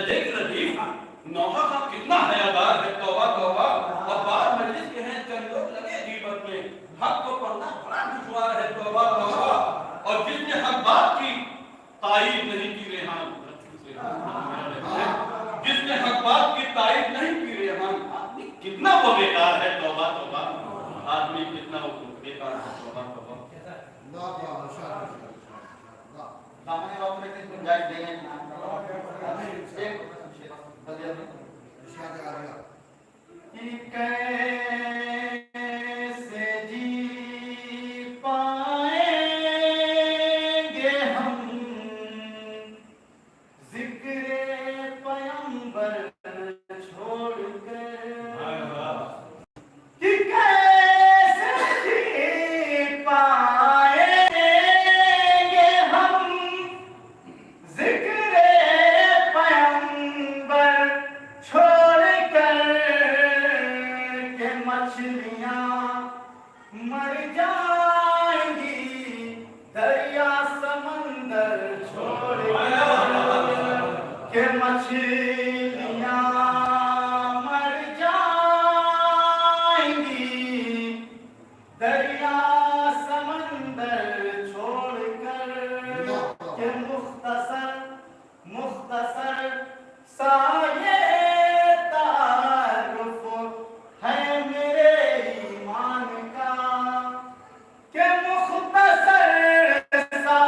دیکھ ردیف نوحہ کا کتنا حیادار ہے، توبہ توبہ. اور بعض مجلس کے ہیں چند لوگ لگے غیبت میں، حق کو پڑھنا بڑا دشوار ہے، توبہ توبہ. اور جس نے حق بات کی تائید نہیں کی ریحان، جس نے حق بات کی تائید نہیں کی ریحان، آدمی کتنا وہ بیکار ہے، توبہ توبہ. آدمی کتنا وہ بیکار ہے، توبہ توبہ. دامن وقت میں کس گنجائش دیں گے؟ کیسے جی پائیں گے ہم ذکر پیغمبر چھوڑ کر، کہ کیسے جی پائیں گے ہم ذکر پیغمبر چھوڑ کر، کہ مچھلیاں مر جائیں گی دریا سمندر چھوڑ کر، کہ مچھلیاں مر جائیں گی دریا سمندر چھوڑ کر، کہ مختصر سا یہ تعارف ہے میرے ایمان کا، کہ مختصر سا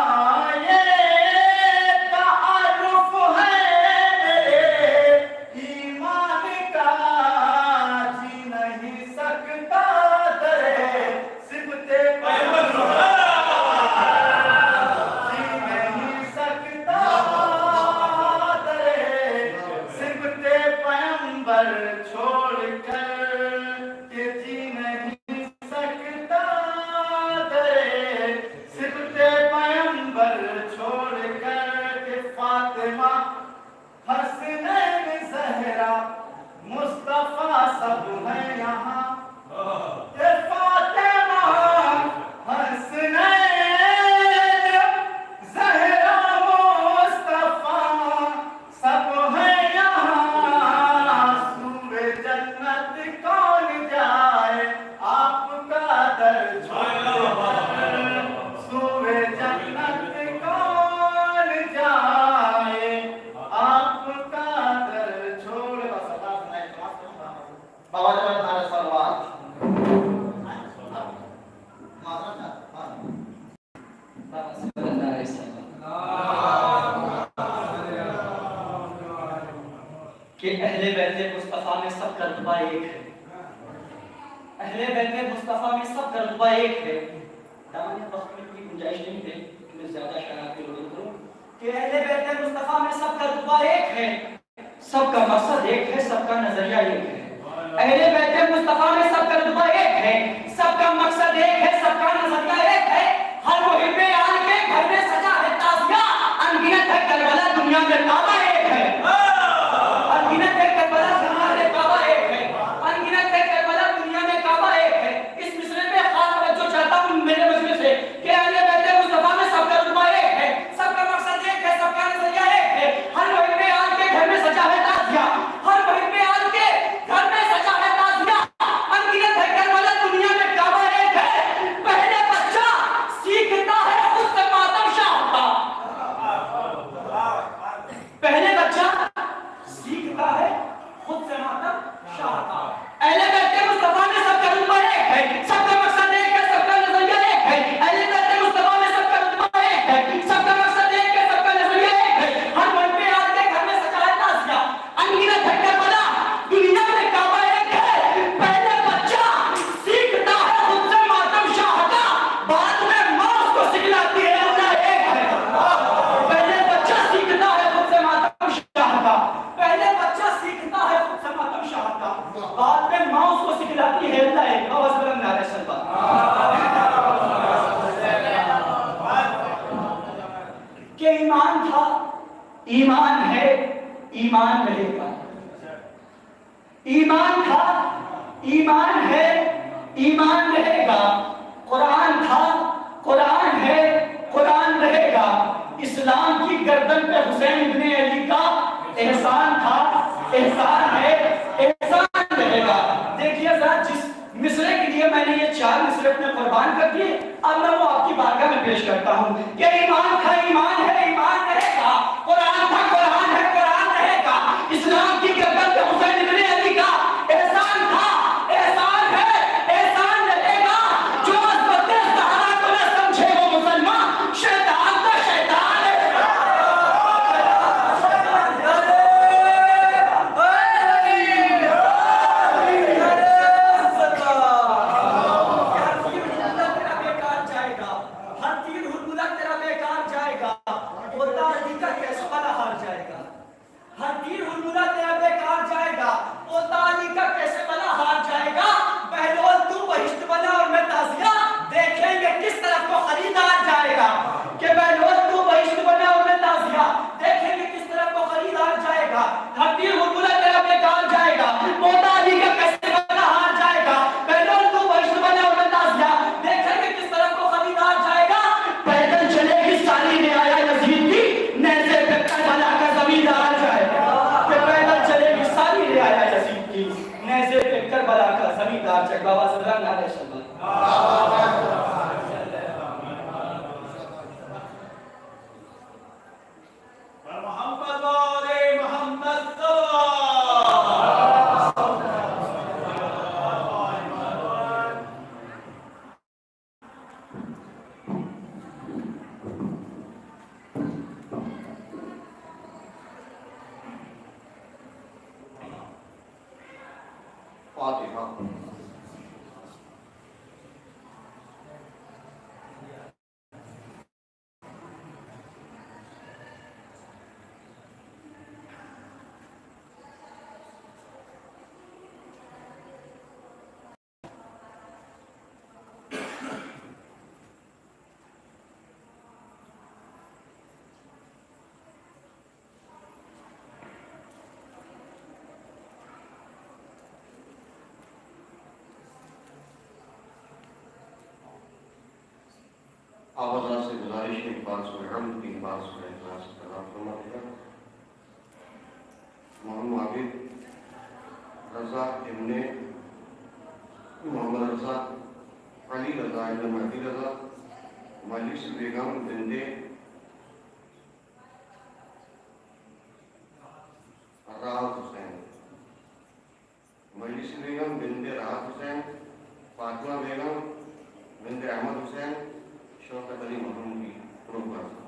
یہ تعارف ہے میرے ایمان کا، جی نہیں سکتا درے صفت پیغمبر، جی نہیں سکتا درے صفت پیغمبر چھوڑ کر، کہ جی نہیں سکتا درے صفت پیغمبر چھوڑ کر، کہ فاطمہ حسنین زہرا مصطفیٰ سب ہیں یہاں، کہ فاطمہ حسنین زہرا مصطفیٰ سب ہیں یہاں، سور جنت کون جائے آپ کا در چھوڑ کر، سور جنت کون جائے آپ کا در چھوڑ کر. بابا جب نعرہ صلوات کہ اہل بیت مصطفیٰ میں سب کا رتبہ ایک ہے، اہل بیت مصطفیٰ میں سب کا رتبہ ایک ہے. دامن وقت میں کوئی گنجائش نہیں ہے کہ میں زیادہ شراب کی ضرورت کروں، کہ اہل بیت مصطفیٰ میں سب کا رتبہ ایک ہے، سب کا مقصد ایک ہے، سب کا نظریہ ایک ہے. اہل بیت مصطفیٰ میں سب کا رتبہ ایک ہے، سب کا مقصد ایک ہے، سب کا نظریہ ایک ہے. ہر محب آل کے گھر میں سجا ہے تازیہ، انگنت ہے کربلا دنیا میں کعبہ ایک ہے، انگنت ہے کربلا دنیا میں کعبہ ایک ہے، انگنت ہے کربلا دنیا میں کعبہ ایک ہے. اس مصرے میں خاص توجہ چاہتا ہوں میرے مجلس سے کہ اہل بیت مصطفیٰ میں سب کا رتبہ ایک ہے، سب کا مقصد ایک ہے، سب کا نظریہ ایک ہے. ہر محب آل کے گھر میں سجا ہے تازیہ، ہر محب آل کے گھر میں سجا ہے تازیہ، انگنت ہے کربلا دنیا میں کعبہ ایک ہے. پہلے بچہ سیکھتا ہے خود سے ماتم شاہ کا، پہلے بچہ سیکھتا ہے خود سے ماتم شاہ کا. اہل بیت مصطفیٰ میں سب کا رتبہ ایک ہے، سب کا مقصد ایک ہے، سب کا نظریہ ایک ہے. اہل بیت مصطفیٰ میں سب کا رتبہ ایک ہے، سب کا مقصد ایک ہے، سب کا نظریہ ایک ہے. ہر محب آل کے گھر میں سجا ہے تازیہ، انگنت ہے کربلا دنیا میں کعبہ ایک ہے. پہلے بچہ سیکھتا ہے خود سے ماتم شاہ کا، بعد میں ماں اس کو سکھلاتی ہے اللہ ایک ہے. پہلے بچہ سیکھتا ہے خود سے ماتم شاہ کا، پہلے بچہ سیکھتا ہے خود سے ماتم شاہ کا، بعد میں ماں اس کو سکھلاتی ہے اللہ ایک. آواز بلند نعرہ صلوات. کہ ایمان تھا، ایمان ہے، ایمان رہے گا. ایمان تھا، ایمان ہے، ایمان رہے گا. قرآن تھا، قرآن ہے، قرآن رہے گا. اسلام کی گردن پہ حسین ابن علی کا احسان احسان ہے، احسان رہے گا۔ دیکھیے ذرا جس مصرے کے لیے میں نے یہ 4 مصرے اپنے قربان کر دیے، اب میں وہ آپ کی بارگاہ میں پیش کرتا ہوں کہ ایمان تھا ایمان ہے ایمان رہے گا، قرآن تھا قرآن ہے قرآن رہے گا، اسلام کی گردن پہ حسین ابن علی کا احسان تھا، احسان ہے، احسان رہے گا۔ جو عظمت زہرا کو نہ سمجھے وہ مسلمان شیطان کا شیطان ہے۔ آوازہ سے گزارش ہے، ایک بار سورہ حمد کی، ایک بار سورہ اخلاص کی قرات فرمائے گا۔ محمد عابد رضا ابن محمد رضا علی رضا ابن مہدی رضا مجلس بیگم بنت راحت حسین، مجلس بیگم بنت راحت حسین، فاطمہ بیگم بنت احمد حسین، شوکت علی محمود کی پروگرام۔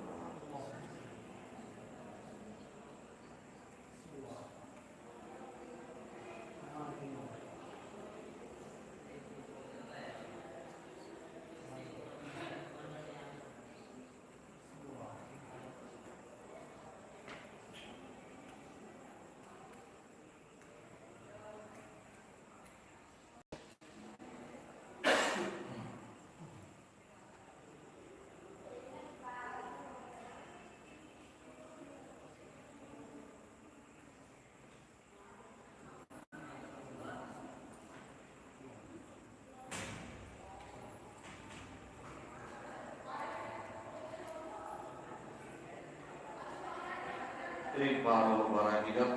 ایک بار مبارک کی جب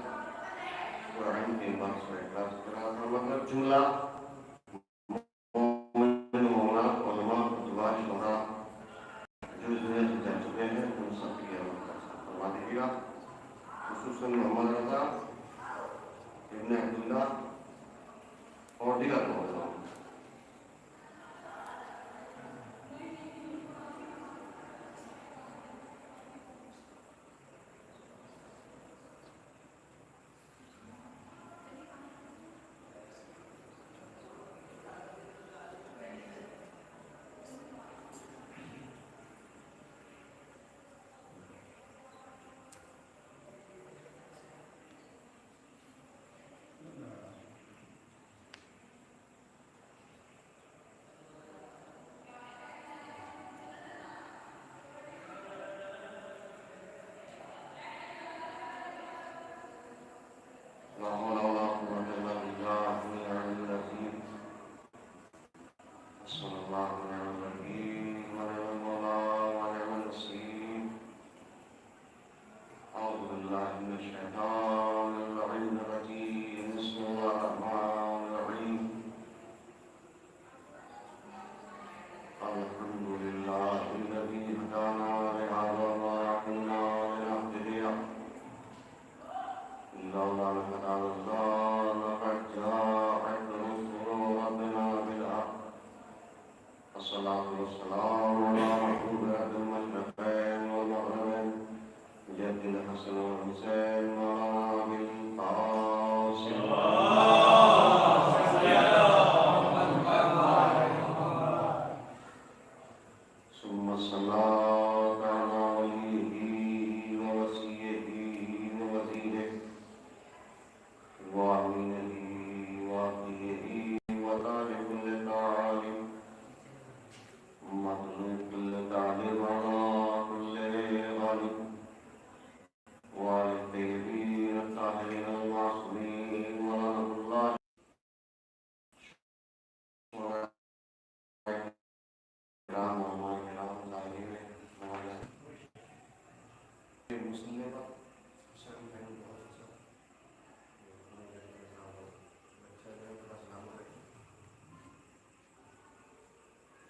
قرآن کے بار سورہ اخلاص کرا تھا، مطلب جملہ مومن مومنہ علماء اتباع شہرا جو دنیا سے جا چکے ہیں ان سب کی فرما دیجیے گا، خصوصاً محمد رضا ابن عبداللہ اور دیگر مومنوں۔ لولا أن هدانا الله لقد جاءت رسل ربنا بالحق الصلاة والسلام على رسول المشرقين والمغربين جد الحسن والحسين وعلى بالقاسم ثم الصلاة على وليه ووصيه ووزيره وأمينه وعطيه وتاج كل تعاليم مطلوب كل تعليم على كل غالب والطيبين الطاهرين المعصومين ورحمة الله رام رام رام ظاهر مسلم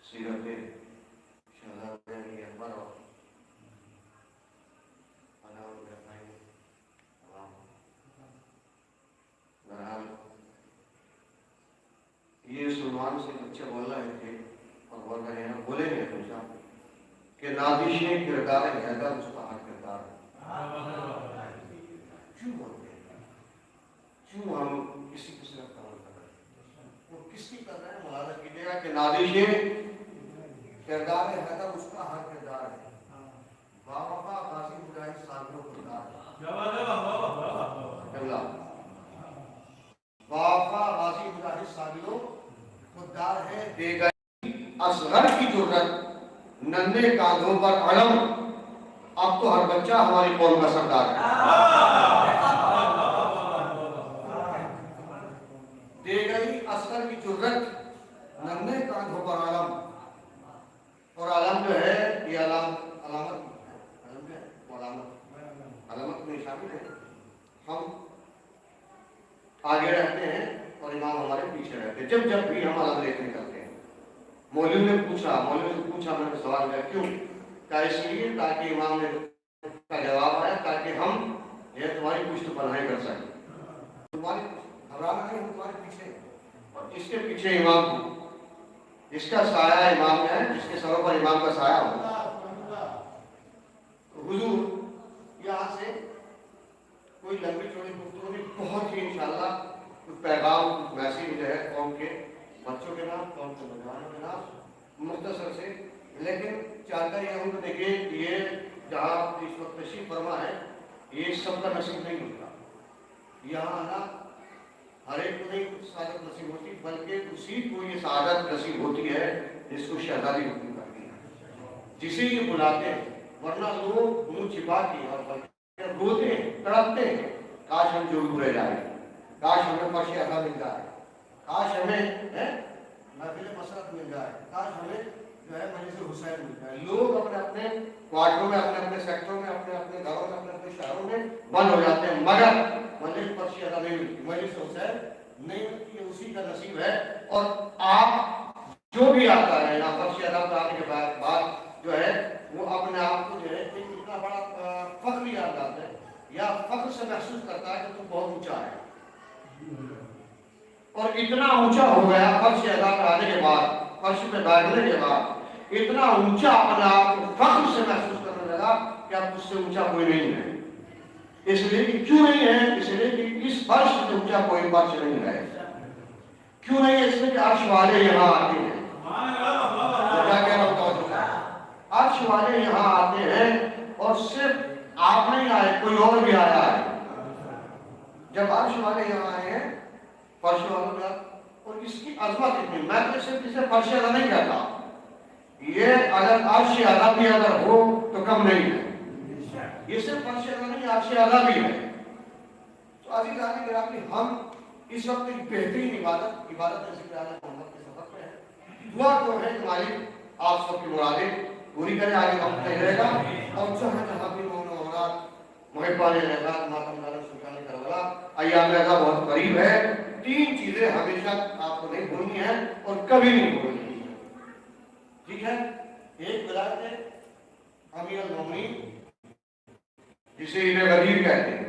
سیرت شہزادہ اکبر اور بہرحال یہ سلمان سے بچے بول رہے تھے اور بول رہے ہیں بولے گے ہمیشہ کہ نادش کردار حیدر اس کا ہر کردار ہے کیوں بولتے ہیں کیوں ہم کسی کو صرف قبول کر رہے ہیں وہ کس کی کر رہے ہیں ملاحظہ کیجیے گا کہ نادش کردار حیدر اس کا ہر کردار ہے باوفا غازی مجاہد سالوں کردار ہے باوفا غازی مجاہد سالوں خوددار ہے دے گئی اصغر کی جرت ننھے کاندھوں پر علم اب تو ہر بچہ ہماری قوم کا سردار ہے دے گئی اصغر کی جرت ننھے کاندھوں پر علم اور علم جو ہے یہ علامت میں شامل ہے ہم آگے رہتے ہیں اور امام ہمارے پیچھے رہتے ہیں جب بھی ہم علم لیکن کرتے ہیں مولوی نے پوچھا میں نے سوال کیا کیوں کہا اس لیے تاکہ امام نے کا جواب آیا تاکہ ہم یہ تمہاری پشت پناہی کر سکیں تمہاری گھبرانا نہیں ہم تمہارے پیچھے اور جس کے پیچھے امام جس کا سایہ امام ہے جس کے سروں پر امام کا سایہ ہوگا حضور یہاں سے کوئی لمبی چوڑی گفتگو نہیں بہت ہی انشاءاللہ کچھ پیغام میسیج جو ہے قوم کے بچوں کے نام قوم کے نوجوانوں کے نام مختصر سے لیکن چاہتا یہ ہوں کہ دیکھیے یہ جہاں اس وقت تشریف فرما ہے یہ سب کا نصیب نہیں ہوتا یہاں آنا ہر ایک کو نہیں سعادت نصیب ہوتی بلکہ اسی کو یہ سعادت نصیب ہوتی ہے جس کو شہزادی حکم کرتی ہے جسے یہ بلاتے ہیں ورنہ لوگ منہ چھپا کے اور روتے ہیں تڑپتے ہیں کاش ہم جو برے جائیں کاش ہمیں فرش عطا مل جائے کاش ہمیں محفل مسرت مل جائے کاش ہمیں جو ہے مجلس حسین مل جائے لوگ اپنے اپنے کوارٹروں میں اپنے اپنے سیکٹروں میں اپنے اپنے گھروں میں اپنے اپنے شہروں میں بند ہو جاتے ہیں مگر مجلس فرش عطا نہیں ملتی مجلس حسین نہیں ملتی ہے اسی کا نصیب ہے اور آپ جو بھی آتا ہے یہاں فرش عطا پر آنے کے بعد جو ہے وہ اپنے آپ کو جو ہے ایک اتنا بڑا فخر یاد آتا ہے یا فخر سے محسوس کرتا ہے کہ تم بہت اونچا ہے اور اتنا اونچا ہو گیا فرش عطا پر آنے کے بعد فرش پہ بیٹھنے کے بعد اتنا اونچا اپنے آپ کو فخر سے محسوس کرنے لگا کہ اب تجھ سے اونچا کوئی نہیں ہے اس لیے کہ کیوں نہیں ہے اس لیے کہ اس فرش سے اونچا کوئی فرش نہیں ہے کیوں نہیں ہے اس لیے کہ عرش والے یہاں آتے ہیں کیا کہہ رہا ہوں عرش والے یہاں آتے ہیں اور صرف آپ نہیں آئے کوئی اور بھی آیا ہے جب عرش والے یہاں آئے ہیں فرش والوں کا اور اس کی عظمت اتنی میں تو صرف اسے فرش اعلیٰ نہیں کہتا یہ اگر عرش اعلیٰ بھی اگر ہو تو کم نہیں ہے یہ صرف فرش اعلیٰ نہیں عرش اعلیٰ بھی ہے تو عزیز گرامی ہم اس وقت ایک بہترین عبادت ذکر اعلیٰ محمد کے سفر پہ ہے دعا تو ہے کہ مالک آپ سب کی مرادیں پوری کرے آگے وقت نہیں رہے گا اور جہاں جہاں بھی اولاد محبان اعزاز ماتم دارا سلطان کربلا ایام رضا بہت قریب ہے تین چیزیں ہمیشہ آپ کو نہیں بھولنی ہیں اور کبھی نہیں بھولنی ہے ٹھیک ہے ایک ولایت ہے امیر المومنین جسے ابن غدیر کہتے ہیں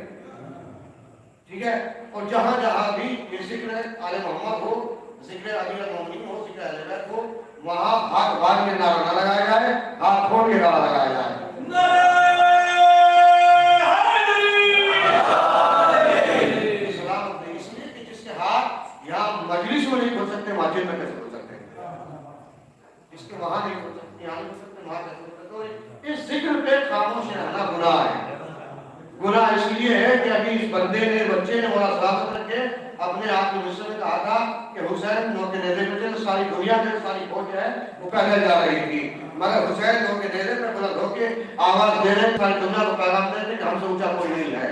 ٹھیک ٹھیک ہے. اور جہاں جہاں بھی یہ ذکر آل محمد ہو, ذکر امیر المومنین ہو, ذکر اہل بیت ہو, وہاں ہاتھ باندھ کے نعرہ نہ لگایا جائے, ہاتھ کھول کے نعرہ لگایا جائے. سلامت نہیں, اس لیے کہ جس کے ہاتھ یہاں مجلس میں نہیں کھول سکتے, مسجد میں کیسے کھول سکتے ہیں؟ جس کے وہاں نہیں کھول سکتے, یہاں نہیں کھول سکتے, وہاں کیسے کھول سکتے؟ تو اس ذکر پہ خاموش رہنا گناہ ہے. گناہ اس لیے ہے کہ ابھی اس بندے نے, بچے نے مولا سلامت رکھے اپنے آپ کو مصر میں کہا تھا کہ حسین نو کے نیزے پہ تھے, تو ساری دنیا کے ساری فوج ہے وہ پہلے جا رہی تھی, مگر حسین نو کے نیزے پہ بلند ہو کے آواز دے رہے, ساری دنیا کو پیغام دے رہے کہ ہم سے اونچا کوئی نہیں ہے.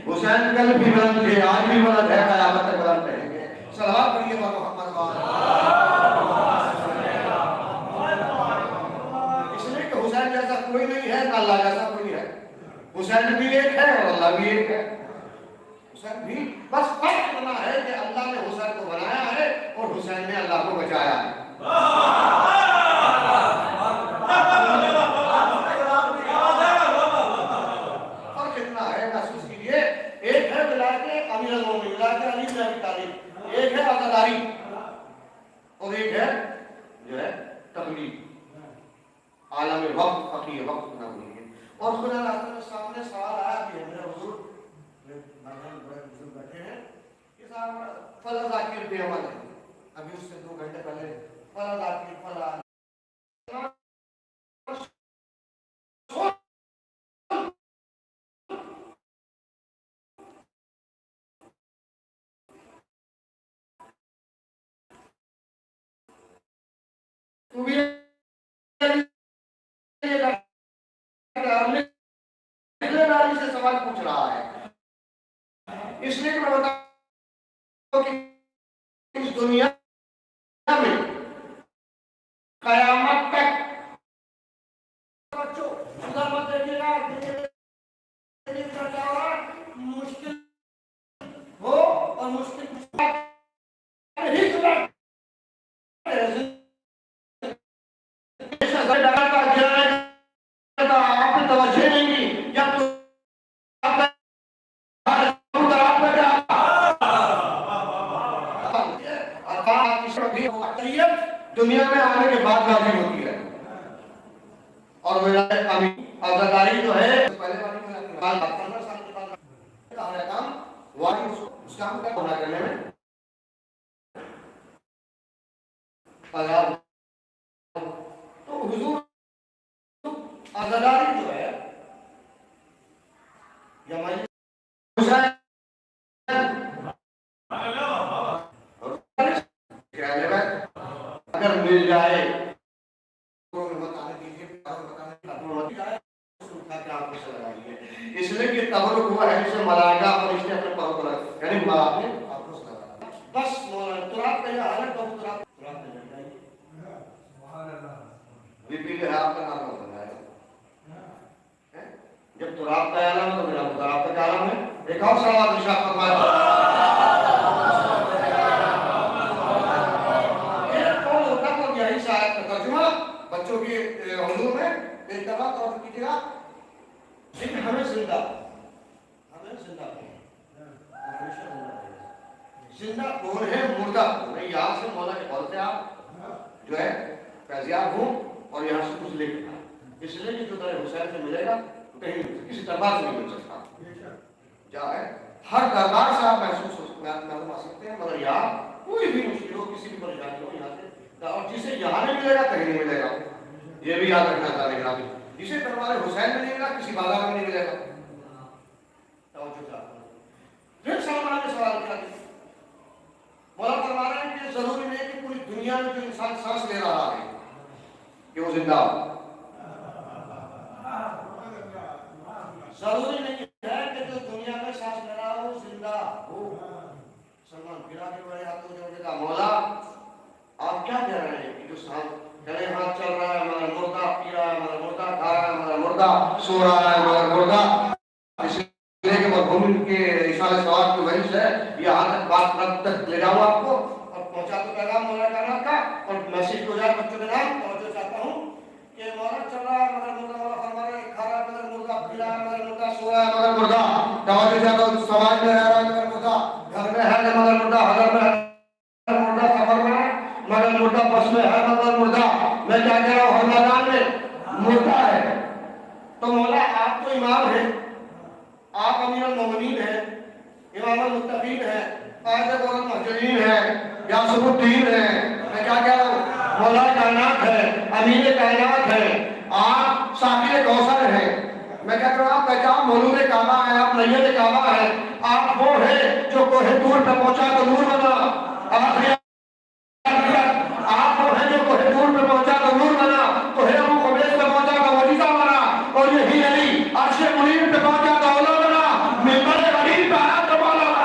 حسین کل بھی بلند تھے, آج بھی بلند ہے, قیامت تک بلند رہیں گے. صلوات پڑھیے محمد اس لیے کہ حسین جیسا کوئی نہیں ہے, نہ اللہ جیسا کوئی ہے. حسین بھی ایک ہے اور اللہ بھی ایک ہے. حسین بھی, بس فرق اتنا ہے کہ اللہ نے حسین کو بنایا ہے اور حسین نے اللہ کو بچایا ہے. فرق اتنا ہے, محسوس کیجیے. ایک ہے ولایت امیر المومنین, ولایت علی بن ابی طالب, ایک ہے عزاداری, اور ایک ہے جو ہے تقلید, عالم وقت, فقیہ وقت نہ بولیے. اور خدا کے سامنے سوال آیا بھی ہے میرے حضور, بڑے بزرگ بیٹھے ہیں کہ صاحب فلاں ذاکر بے عمل ہے, ابھی اس سے 2 گھنٹے پہلے فلاں ذاکر فلاں تو بھی سے سوال پوچھ رہا ہے. اس لیے کہ میں بتاؤں کہ اس دنیا میں قیامت تک بچوں خدا مت دیکھیے گا, مشکل ہو اور مشکل آپ نے توجہ نہیں کی, جب دنیا میں آنے کے بعد نازل ہوتی ہے. اور ولایت عزاداری جو ہے پہلے والی میں 15 سال کے بعد ہمارا کام واقعی اس کام کا ہونا کرنے میں تو حضور عزاداری جو ہے یا ہماری اگر مل جائے اس لیے کہ تبرک ہوا ہے جسے ملائکہ فرشتے اپنے پروں پر رکھتے, یعنی ملائکہ نے آپ کو لگا بس تراب کا یہ حالت تو تراب کا نہیں جائے بی پی کے آپ کا نام ہوتا ہے. جب تراب کا عالم تو میرا تراب کا عالم ہے. ایک اور سوال ارشاد فرمایا, بچوں کی حضور میں ایک دفعہ طور کیجیے گا, لیکن ہمیں زندہ زندہ کون ہے, مردہ کون ہے. یہاں سے مولا کے قول سے آپ جو ہے فیضیاب ہوں اور یہاں سے کچھ لے کے آئے, اس لیے کہ جو در حسین سے ملے گا کہیں نہیں, کسی دربار سے نہیں مل سکتا. کیا ہے ہر دربار سے آپ محسوس معلوم آ سکتے ہیں, مگر یہاں کوئی بھی مشکل ہو, کسی بھی پریشانی ہو, یہاں سے اور جسے یہاں نہیں ملے گا کہیں نہیں ملے گا. یہ بھی یاد رکھنا چاہتے ہیں, جسے دربار حسین میں نہیں ملے گا کسی بازار میں نہیں ملے گا. پھر سلمان نے سوال کیا, مولا فرما رہے ہیں کہ ضروری نہیں کہ پوری دنیا میں جو انسان سانس لے رہا ہے کہ وہ زندہ ہو. ضروری نہیں ہے کہ جو دنیا میں سانس لے رہا ہو زندہ ہو. سلمان گرا کے بڑے ہاتھوں جوڑ کے مولا آپ کیا کہہ رہے ہیں کہ جو سانس گلے ہاتھ چل رہا ہے مگر مردہ, پی رہا ہے مگر مردہ, کھا رہا ہے مگر مردہ, سو رہا ہے مگر مردہ. اس لیے کہ مرحوم کے اشارے ثواب کی وجہ سے یہاں تک بات رب تک لے جاؤں آپ کو اور پہنچا دو پیغام مولا کائنات کا, اور میسج ہو جائے بچوں کے نام. توجہ چاہتا ہوں کہ مولا چل رہا ہے مگر مردہ, مولا فرما رہے ہیں کھا رہا ہے مگر مردہ, پی رہا ہے مگر مردہ, سو رہا ہے مگر مردہ. توجہ چاہتا ہوں سماج میں رہ رہا ہے مگر مردہ. میں کیا کہہ رہا ہوں ہر میدان میں مردہ ہے. تو مولا آپ تو امام ہیں, آپ امیر المومنین ہیں, امام المتقین ہیں, قائد قول المہجرین ہیں, یاسر الدین ہیں, میں کیا کہہ رہا ہوں مولا کائنات ہے, امیر کائنات ہے, آپ ساقی کوثر ہیں. میں کہہ رہا ہوں آپ پہچان مولود کعبہ ہے, آپ نیت کعبہ ہے, آپ وہ ہیں جو کوہ طور پہ پہنچا تو نور بنا. آپ وہ ہیں جو کوہ طور پہ پہنچا تو نور بنا, کوہ ابو قبیس پہ پہنچا تو وجیزہ بنا, اور یہی علی عرش منیر پہ پہنچا تو اولا بنا, منبر غریب پہ آیا تو مولا بنا.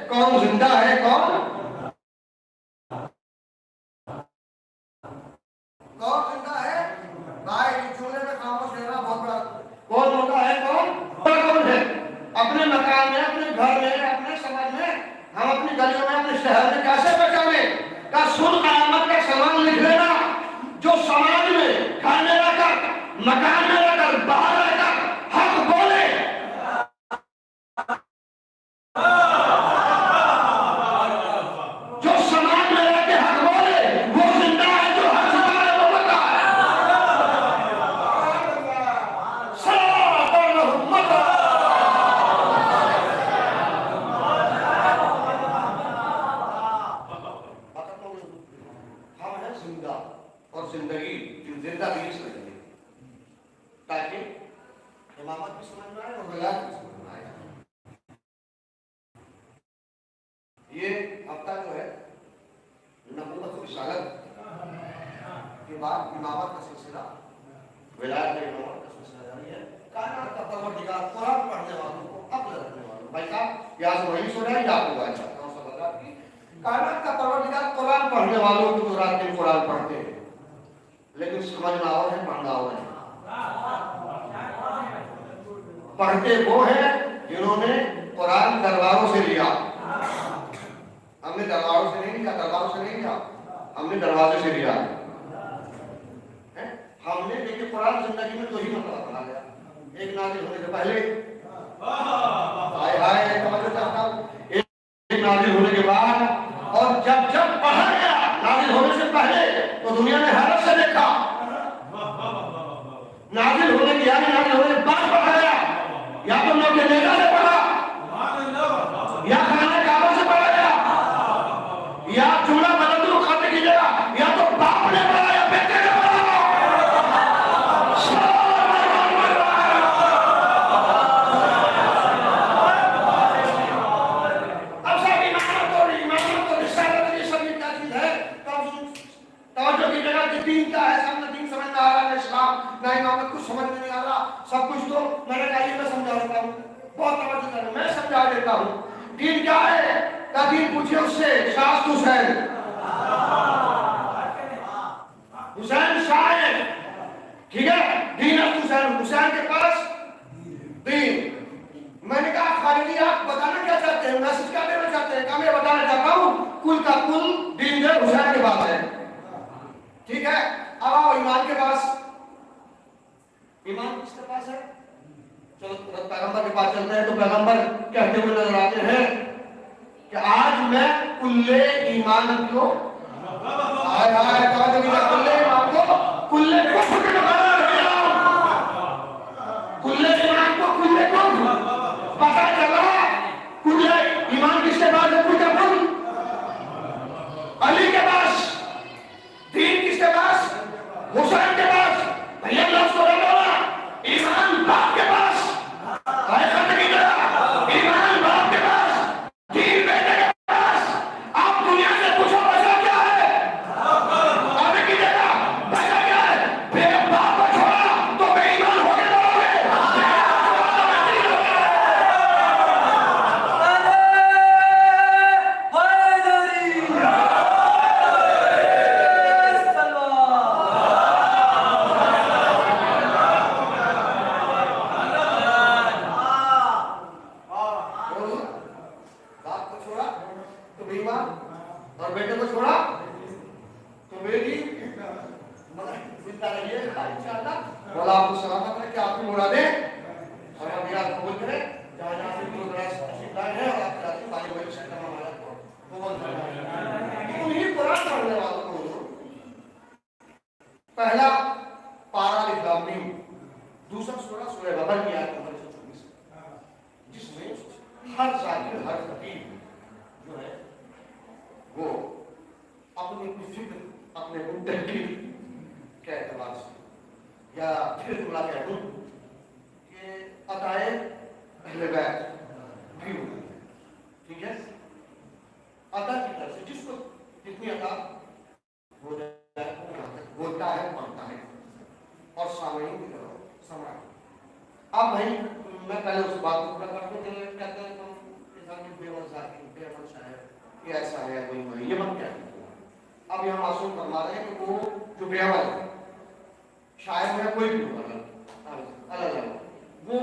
کون زندہ ہے, کون زندہ ہے. بھائی اس جملے میں خاموش رہنا بہت بڑا. کون ہوتا ہے, کون ہے. اپنے مکان میں, اپنے گھر میں, اپنے سماج میں, ہم اپنی گلیوں میں, اپنے شہر میں کیسے پہچانے کا سن قیامت کا سامان لکھ لینا. جو سماج میں گھر میں رہ کر, مکان میں رہ کر, باہر رہ کر حق بولے, پڑھتے وہ ہیں جنہوں نے قرآن درباروں سے لیا. ہم نے درباروں سے نہیں لیا, ہم نے دروازے سے لیا. ہم نے لیکن قرآن زندگی میں 2 ہی مرتبہ پڑھا گیا. ایک نازل ہونے سے پہلے, توجہ چاہتا ہوں, ایک نازل ہونے کے بعد, اور جب پڑھا گیا نازل ہونے سے پہلے تو دنیا نے حیرت سے دیکھا. نازل ہونے کے نازل ہونے کے بعد پڑھا گیا, یا تو لوگ کے نیزہ سے پڑھا, یا خانہ کعبہ سے پڑھا گیا, یا جملہ بدل دو خط کی جگہ, یا تو باپ نے پڑھا یا بیٹے نے پڑھا. اب سب امامت اور رسالت یہ سب کیا چیز ہے. توجہ کی جگہ کہ دین کیا ہے, سب دین سمجھ میں آ رہا ہے, اسلام نہ امامت کچھ سمجھ میں نہیں آ رہا. سب کچھ تو میں نے کہا یہ میں سمجھا دیتا ہوں, بہت توجہ کریں, میں سمجھا دیتا ہوں. دین کیا ہے, کا دین پوچھے اس سے. شاست حسین, حسین شاعر, ٹھیک ہے, دین حسین, حسین کے پاس دین. میں نے کہا خالدی آپ بتانا کیا چاہتے ہیں, میسج کیا دینا چاہتے ہیں. کہا میں بتانا چاہتا ہوں کل کا کل دین جو حسین کے پاس ہے. ٹھیک ہے, اب آؤ ایمان کے پاس. ایمان کس کے پاس ہے؟ چلو پیغمبر کے پاس چلتے ہیں. تو پیغمبر کہتے ہوئے نظر آتے ہیں کہ آج میں کل ایمان کو کل ایمان کو کل کفر کے مقابلے میں رکھ رہا ہوں. کل ایمان کو کل کفر پتہ چلا. کل ایمان کس کے پاس ہے؟ کل کفر علی کے پاس. دین کس کے پاس؟ حسین کے پاس. بھیا لفظ ہو رہا ایمان باپ کے پاس. ایمان باپ کے پاس, دین بیٹے کے پاس. آپ دنیا سے پوچھو بچا کیا ہے, آنے کی جگہ بچا کیا ہے. بے باپ کو چھوڑا تو بے ایمان ہو کے رہو گے. اور بیٹے کو چھوڑا تو بیٹی زندہ رہیے انشاءاللہ، مولا آپ کو سلامت رکھے، آپ کو مرا دے اور ہم یاد قبول کریں جہاں جہاں سے پروگراس شکایت ہے اور آپ چاہتے ہیں بھائی بھائی سے کرنا ہمارا کو قبول کرنا انہیں قرآن پڑھنے والوں کو پہلا پارا لکھلامی دوسرا سورہ سورہ بقرہ کی آیت نمبر 124 جس میں ہر ذاکر ہر خطیب جو ہے وہ اپنی فکر اپنے تحقیق کے اعتبار سے یا پھر جملہ کہہ دوں کہ عطائے اہل بیت بھی ہوتا ہے، ٹھیک ہے، عطا کی طرف سے جس کو جتنی عطا ہو جائے بولتا ہے پڑھتا ہے اور سامعین کی طرف سمجھا۔ اب بھائی میں پہلے اس بات کو پورا کرتا ہوں کہ کہتے ہیں تم انسان بے وزاکی بے عمل شاعر یہ ایسا ہے وہی وہی یہ بات کیا ہے؟ اب یہاں معصوم فرما رہے ہیں کہ وہ جو بے عمل ہے شاعر ہے کوئی بھی الگ وہ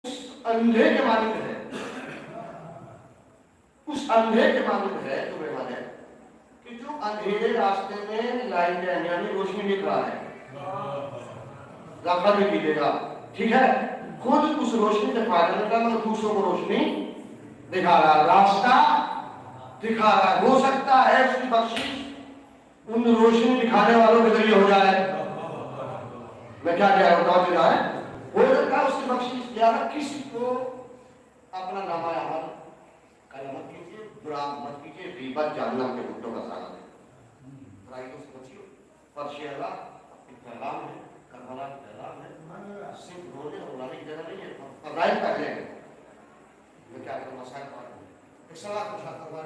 اس اندھے کے مانند ہے، اس اندھے کے مانند ہے جو بے عمل ہے کہ جو اندھیرے راستے میں لائٹ یعنی روشنی دکھ رہا ہے، ذکر بھی کیجیے گا، ٹھیک ہے، خود اس روشنی سے فائدہ لیتا ہے اور دوسروں کو روشنی دکھا رہا ہے، راستہ دکھا رہا ہے۔ ہو سکتا ہے اس کی بخشش ان روشنی دکھانے والوں کے ذریعے ہو جائے، میں کیا کہہ رہا ہوں جائے ہو سکتا ہے اس کی بخشش یا کسی کو اپنا نامہ عمل کرم مت کیجیے، برا مت کیجیے، غیبت جہنم کے گھٹوں کا سایہ ہے، برائیوں سے بچیے، فرش اللہ پیغام ہے، کربلا کا پیغام ہے، صرف رونے اور رولانے کی جگہ نہیں ہے، فضائل پہلے ہیں، میں کیا کروں مسائل پڑھ رہا ہوں، ایک سوال کو شاید کروا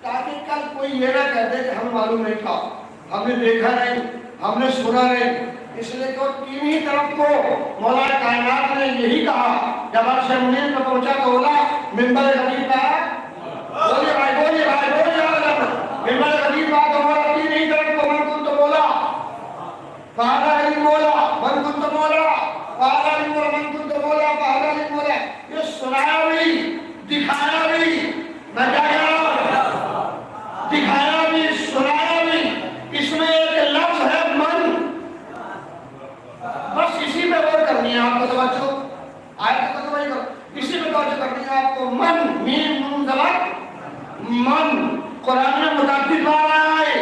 تاکہ کل کوئی یہ نہ کہتے کہ ہمیں معلوم نہیں تھا، ہم نے دیکھا نہیں، ہم نے سنا نہیں۔ اس لیے کہ تین ہی طرف کو مولا کائنات نے یہی کہا، جب عرش منیر پہ پہنچا تو بولا منبر غدیر پہ بولیے بھائی بولیے بھائی بولیے منبر غدیر پہ تو بولا تین ہی طرف کو من کنت مولا فہذا علم مولا من کنت مولا فہذا علم مولا من کنت مولا فہذا علم مولا۔ یہ سنایا بھی دکھایا بھی، میں کیا کہہ رہا ہوں، دکھایا بھی سنایا بھی۔ اس میں ایک لفظ ہے من، بس اسی پہ غور کرنی ہے آپ کو، توجہ آیت کو توجہ کرو، اسی پہ توجہ کرنی ہے آپ کو۔ من میم نون زبر من، قرآن میں متعدد بار آیا ہے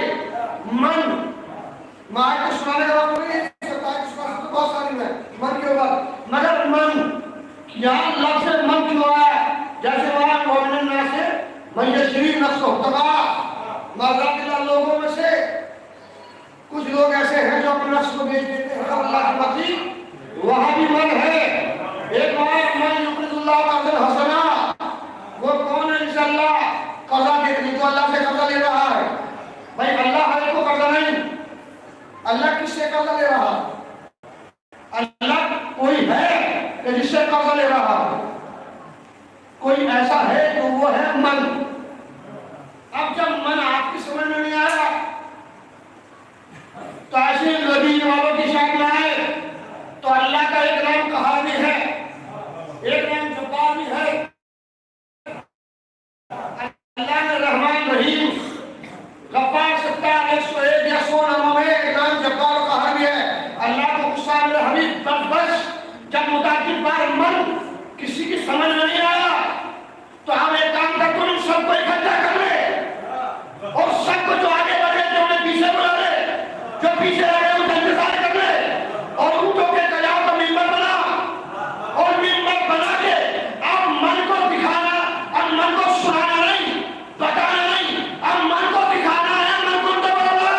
من۔ میں آیت کو سنانے کا وقت نہیں ہے، بہت ساری میں من کے اوپر، مگر من یہاں لفظ من کیوں آیا؟ جیسے وہاں مومن الناس سے من یشری نفس و تباہ، معذرت اللہ لوگوں میں سے کچھ لوگ ایسے ہیں جو اپنے نفس کو بیچ دیتے ہیں اللہ کی مرضی، وہاں بھی من ہے۔ ایک بار من یقرض اللہ قرضا حسنا، وہ کون ہے جسے اللہ قرضہ دے دی، تو اللہ سے قرضہ لے رہا ہے؟ بھائی اللہ ہر کو قرضہ نہیں، اللہ کس سے قرضہ لے رہا ہے؟ اللہ کوئی ہے کہ جس سے قرضہ لے رہا ہے؟ کوئی ایسا ہے تو وہ ہے من۔ اب جب من آپ کی سمجھ میں نہیں آیا تو ایسے نبی والوں کی شان میں آئے تو اللہ کا ایک نام قہار بھی ہے، ایک نام جبار بھی ہے۔ اللہ نے رحمان رحیم غفار ستار 101 یا 100 ناموں میں ایک نام جبار و قہار بھی ہے۔ اللہ کو غصہ میرے حبیب بس جب متعدد بار من کسی کی سمجھ میں نہیں آیا تو ہم ایک کام کرتے ہیں، سب کو اکٹھا کر لے اور سب کو جو آگے بڑھے جو انہیں پیچھے بلا لے، جو پیچھے رہ گئے ان کا انتظار کر لے، اور اونٹوں کے کجاؤ کا منبر بنا، اور منبر بنا کے اب من کو دکھانا، اب من کو سنانا نہیں، بتانا نہیں، اب من کو دکھانا ہے۔ من کو تو بولا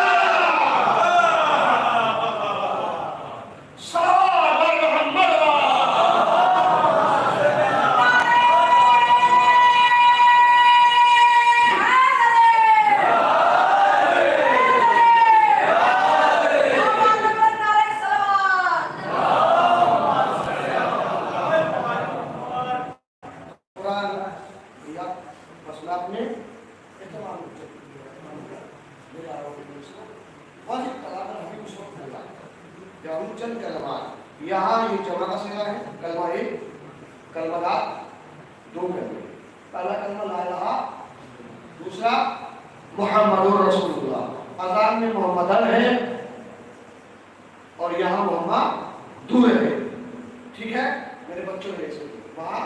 چند کلمات یہاں یہ جمع کا صیغہ ہے، کلمہ ایک، کلمہ دو کلمے، پہلا کلمہ لا الہ، دوسرا محمد رسول اللہ۔ اذان میں محمد ہے اور یہاں محمد دور ہے، ٹھیک ہے میرے بچوں نے ایسے وہاں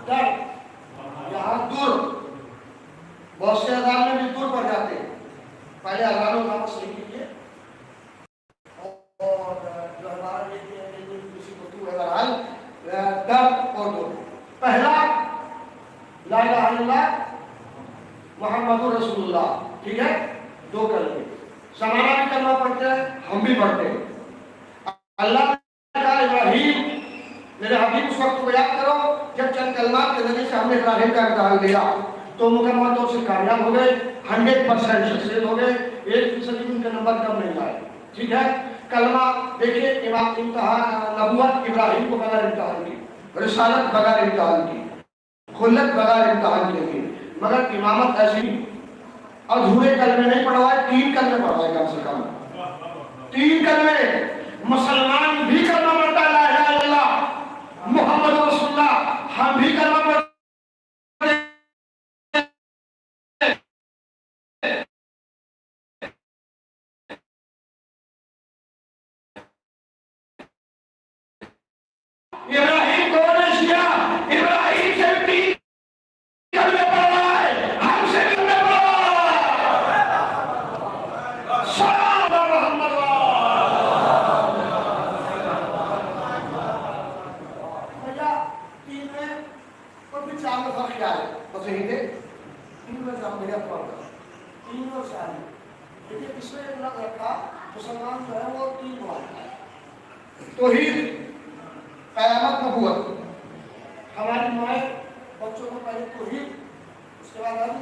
در، یہاں دور، بہت سے اذان میں بھی دور پڑ جاتے ہیں۔ پہلے اذان و نام صحیح کیجیے، اور جو ہمارا کسی کو تو ہے بہرحال در اور دور۔ پہلا لا الہ الا اللہ محمد رسول اللہ، ٹھیک ہے، دو کلمے، زمانہ بھی کلمہ پڑھتے ہیں، ہم بھی پڑھتے ہیں۔ اللہ کا ابراہیم میرے حبیب اس وقت کو یاد کرو جب چند کلمات کے ذریعے سے ہم نے ابراہیم کا امتحان لیا تو مکمل طور سے کامیاب ہو گئے، 100% شخصیت ہو گئے، 1% ان کے نمبر کم نہیں آئے، ٹھیک ہے۔ کلمہ دیکھیے، امام امتحان نبوت ابراہیم کو بغیر امتحان کی، رسالت بغیر امتحان کی، خلت بغیر امتحان کے لیے، مگر امامت ایسی ادھورے کلمے نہیں پڑھوائے، 3 کلمے پڑھوائے کم سے کم، 3 کلمے۔ مسلمان بھی کلمہ پڑھتا ہے لا الہ الا اللہ محمد رسول اللہ، ہم بھی کلمہ پڑھتے ابراہیم کو نے کیا، ابراہیم سے بھی 3 کلمے پڑھوائے، ہم سے بھی کلمے پڑھوائے۔ سلام محمد بھیا 3 میں اور بھی 4 میں فرق کیا ہے؟ بس یہی تھے 3 میں جام بھیا پڑھتا 3 اور 4 میں دیکھیے اس میں لگ رکھا مسلمان جو ہے وہ 3 مانتا ہے، توحید، قیامت، نبوت۔ ہماری مائیں بچوں کو پہلے توحید، اس کے بعد ہم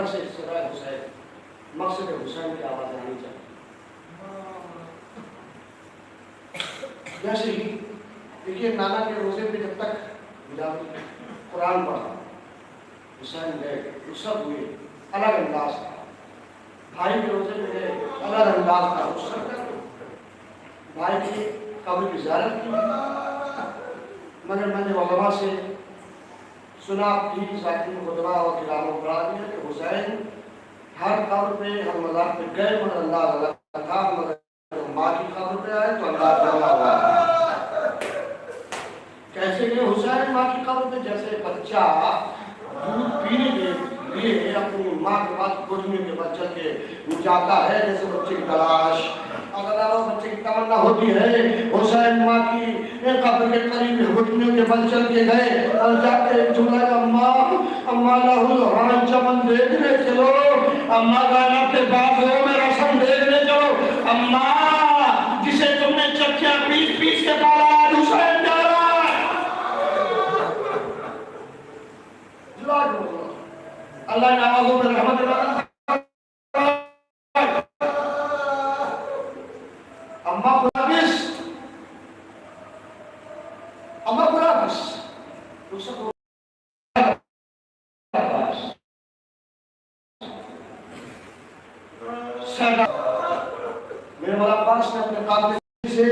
گھر سے صدائے حسین مقصد حسین کی آواز آنی چاہیے. جیسے ہی دیکھیے نانا کے روزے پہ جب تک قرآن پڑھا حسین گئے تو سب ہوئے الگ انداز تھا. بھائی کے روزے پہ گئے الگ انداز تھا. اس سب بھائی کی قبر کی زیارت کی. مگر میں نے علماء سے سنا بھی ذاتی مقدمہ اور کلام و قرآن دیا کہ حسین ہر قبر پہ ہر مزار پہ گئے مگر انداز الگ تھا. مگر ماں کی قبر پہ آئے تو انداز جمع ہوا. کیسے کہ حسین ماں کی قبر پہ جیسے بچہ دودھ پینے کے لیے اپنی ماں کے پاس گھٹنے کے بعد چل کے جاتا ہے جیسے بچے کی تلاش. اگر بچے کی تمنا ہوتی ہے حسین ماں کی قبر کے قریب گھٹنے کے بل چل کے گئے اور جا کے جملہ اماں لہو لہان چمن دیکھنے چلو. اماں گانا کے بعد ہو میں رسم دیکھنے چلو. اماں جسے تم نے چکیاں پیس پیس کے پالا آج حسین جا رہا ہے. اللہ نے آوازوں پر رحمت اللہ میرے مولا عباس نے اپنے قافلے سے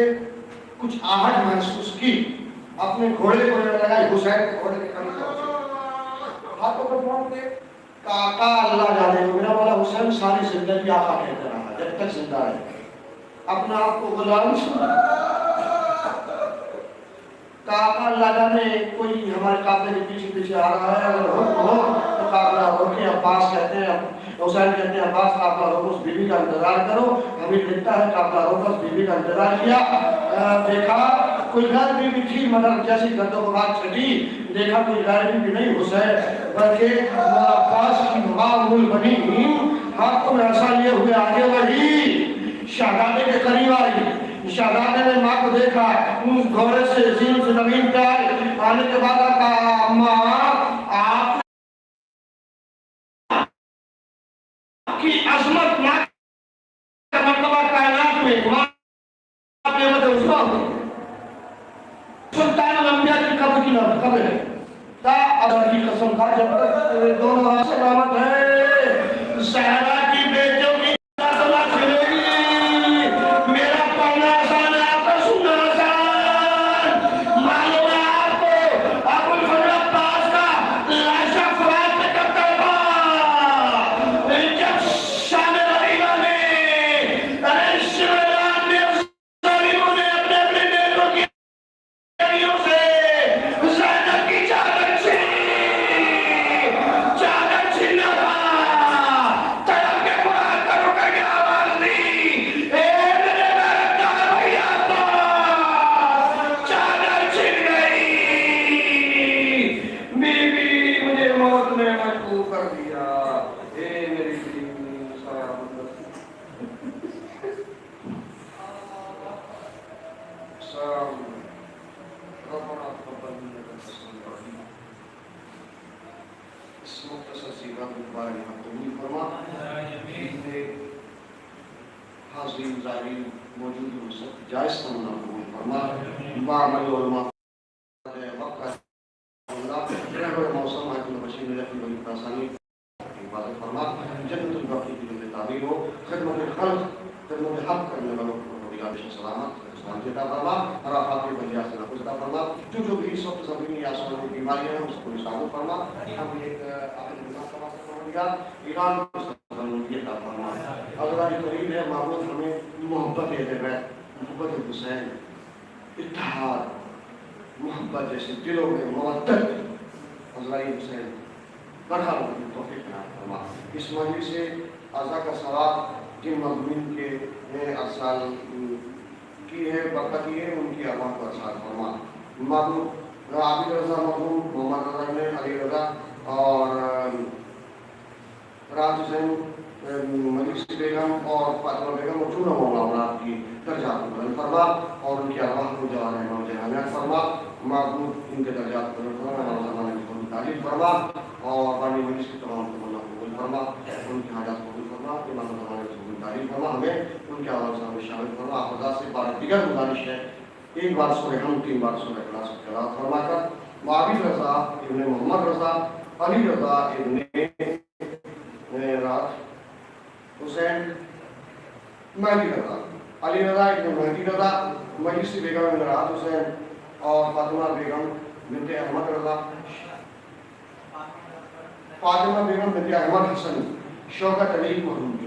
کچھ آہٹ محسوس کی. اپنے گھوڑے کو لگائی حسین کے گھوڑے کے قریب پہنچے. ہاتھوں پر پہنچ کے کاکا اللہ جانے. میرا مولا حسین ساری زندگی آقا کہتے رہا جب تک زندہ ہے. اپنا آپ کو غلام سنا. کاکا اللہ جانے کوئی ہمارے قافلے کے پیچھے پیچھے آ رہا ہے اگر ہو تو قافلہ روکے. عباس کہتے ہیں حسین کہتے ہیں عباس قافلہ روکو اس بیوی کا انتظار کرو. ہمیں لکھتا ہے قافلہ روکو اس بیوی کا انتظار کیا. دیکھا کوئی غیر بیوی تھی مگر جیسی گردوں کو بات چھٹی دیکھا کوئی غیر بیوی نہیں حسین بلکہ عباس کی معمول بنی ہاتھوں میں ایسا لیے ہوئے آگے بڑھی شہزادے کے قریب آئی. شہزادے نے ماں کو دیکھا گھوڑے سے زین سے زمین پہ آنے کے بعد کہا اماں آپ کی عظمت ماں کا مرتبہ کائنات میں ماں نعمت عظمیٰ سلطان الانبیاء کی قبر ہے. تا اللہ کی قسم کھا جب تک دونوں ہاتھ سلامت ہے صحرا کی بیٹوں کی اللہ چلے گی. میرا پڑھنا آسان ہے آپ کا سننا آسان. معلوم ہے آپ کو ابو الفضل عباس کا لاشا فرات میں کب تڑپا جب شام غریبہ میں ارے شمران میں ظالموں نے اپنے اپنے بیٹوں کی سے زینب کی چادر چھینا تھا. طرف کے قرآن کا رکر کے آواز دی اے میرے بیرکدار بھائی عباس چادر چھن گئی. بیوی مجھے موت میں مجبور کر دیا. اے میری بیوی سلام ربنا تقبل منا انك انت السميع العليم. اس مختصر سی بات مبارک ہم قبول فرما. حاضرین زائرین موجود ہیں سب جائز تمنا قبول فرما. معامل علماء وقت اللہ رہبر موسم حاکم بشیر رحمۃ اللہ آسانی حفاظت فرما. جنت الباقی کی جنت تعمیر ہو. خدمت خلق خدمت حق کرنے والوں کو سلامت عطا فرما. عرفات کے بندیاں سے نفس عطا فرما. جو بھی اس وقت زمینی آسمان کی بیماریاں ہیں اس کو نشان فرما. ہم ایک اپنے نظام کا فرما دیا ایران کو سلامتی عطا فرما. اللہ کریم ہے معبود ہمیں محبت دے دے. محبت حسین اتحاد محبت جیسے دلوں میں مودت اللہ حسین برحال توفیق عطا فرما. اس مجلس سے اعضاء کا ثواب جن مضمون کے ارسال کی ہے برکت کی ہے ان کی ارواح کو ارسال فرما. معبود عابد رضا مرحوم محمد رضا نے علی رضا اور راج حسین ملک بیگم اور فاطمہ بیگم اور چونہ مولا اولاد کی درجات کو بلند فرما اور ان کی ارواح کو جوان امام جہانیت فرما. معبود ان کے درجات کو بلند فرما. ہمارے زمانے میں تعلیم فرما اور بانی مجلس کی تمام تمنا کو فرما, ان کی حاجات قبول فرما, ایمان ہمارے قبول تعریف فرما, ہمیں ان کے آواز میں شامل فرما. خدا سے بار دیگر گزارش ہے, ایک بار سورہ ہم 3 بار سورہ اخلاص کی تلاوت فرما کر معاویہ رضا ابن محمد رضا علی رضا ابن رات حسین مہدی رضا علی رضا ابن مہدی رضا مجلسی بیگم ابن رات حسین اور فاطمہ بیگم بنت احمد رضا فاطمہ بیگم بنت احمد حسن شوکت علی محمد